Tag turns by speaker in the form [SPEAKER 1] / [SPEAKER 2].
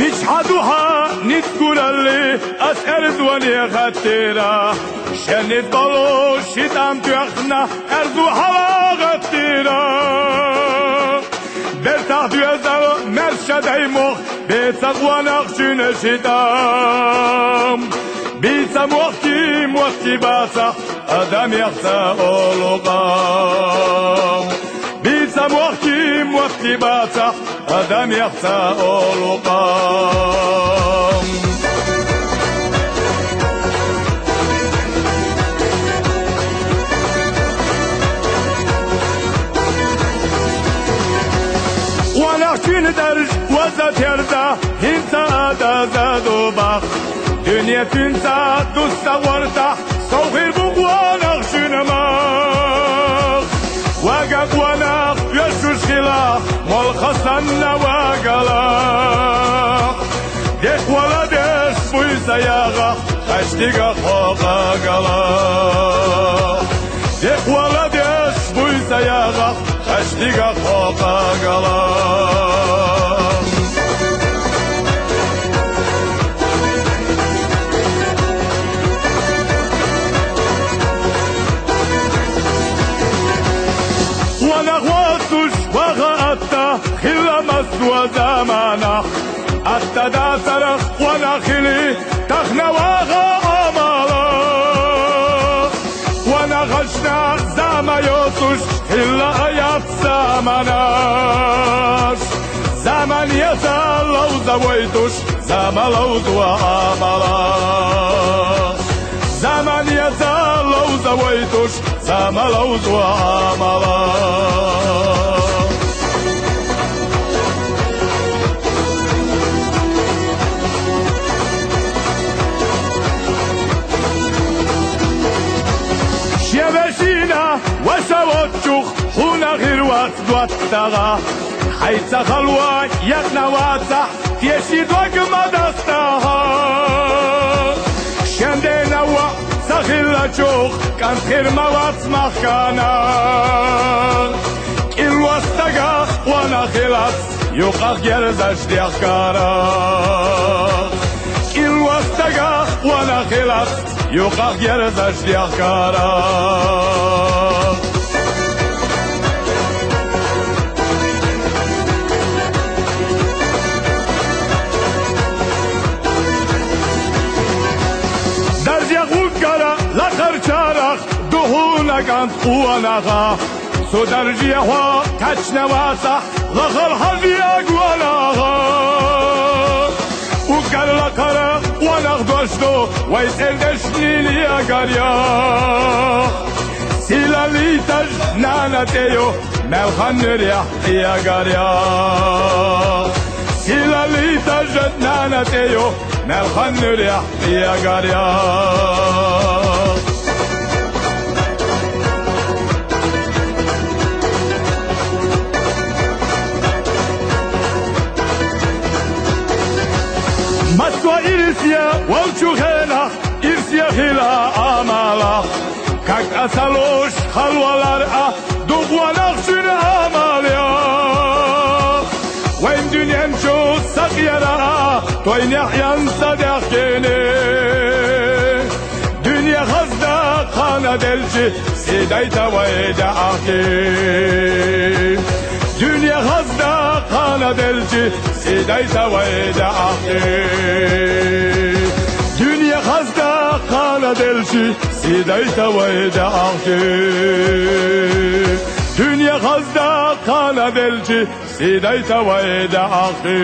[SPEAKER 1] يجحدوها نتقول اللي أسأل دواني خطيرة شنت بلوش شتام تيخنا أرضو حلا غطيرة برتاح دوزر مرشد ايموخ بيتساقوانا خشون شتام بيتسام وقتي باسا أدم يخسا أولوقام بيتسام وقتي باسا أدم يخسا أولوقام ولكن درج وزت يردا انت زاد وباخ دنيا تنسى تستغورتا صوغير بقوانا خشنماخ وقاق وناخ يشوش خلاخ والخصنا وقلاخ ديك ولا ديش بويسا ياغا خشتيقا خوقا قلاخ ديك ولا ديش بويسا ياغا خشتيقا خوقا قلاخ ونغواتوش وغاتا خلا مسوى زمانا أتا دا سرخ ونخلي تخنا وغا أمالا ونغشنا زما يوتوش خلا آيات زماناش زمان يسال لو زويتوش زما لو زوا أمالا زمان يسال لو زويتوش زما لو زوا أمالا شبشينا وسوتشوخ هنا غير وقت تغا حيث خلوة يقنا واتح تيشي دوك مدستها شندينا سخيلا تشوخ كان خير موات مخانا كل وستغا وانا خلاص يوقع جرزش ديخكارا كل وستغا وانا خلاص يوقع جرزش ديخكارا لخرچارخ دهونا كانت قواناغا سو درجيه وا كچنا واسا لخر حزيا قواناغا وقال لقرا وناغ دوشتو ويسل دشني ليا قريا سيلا ليتج نانا تيو ملخن ريح ليا قريا سيلا ليتج نانا تيو ملخن ريح ليا قريا مسكو إرسيا والشوخينا إرسيا خلا آمالا كاك أسالوش خلوالار دوغوانا خشن آماليا وين دنيا نشو سقيرا توين يحيان صديقيني دنيا غزدا خانا دلجي سيدايتا ويدا أخي دنيا غزدا خانا دلجي سيدايتا ويدا أخي دنيا غزدا خانا دلجي سيدايتا ويدا أخي دنيا غزدا خانا دلجي سيدايتا ويدا أخي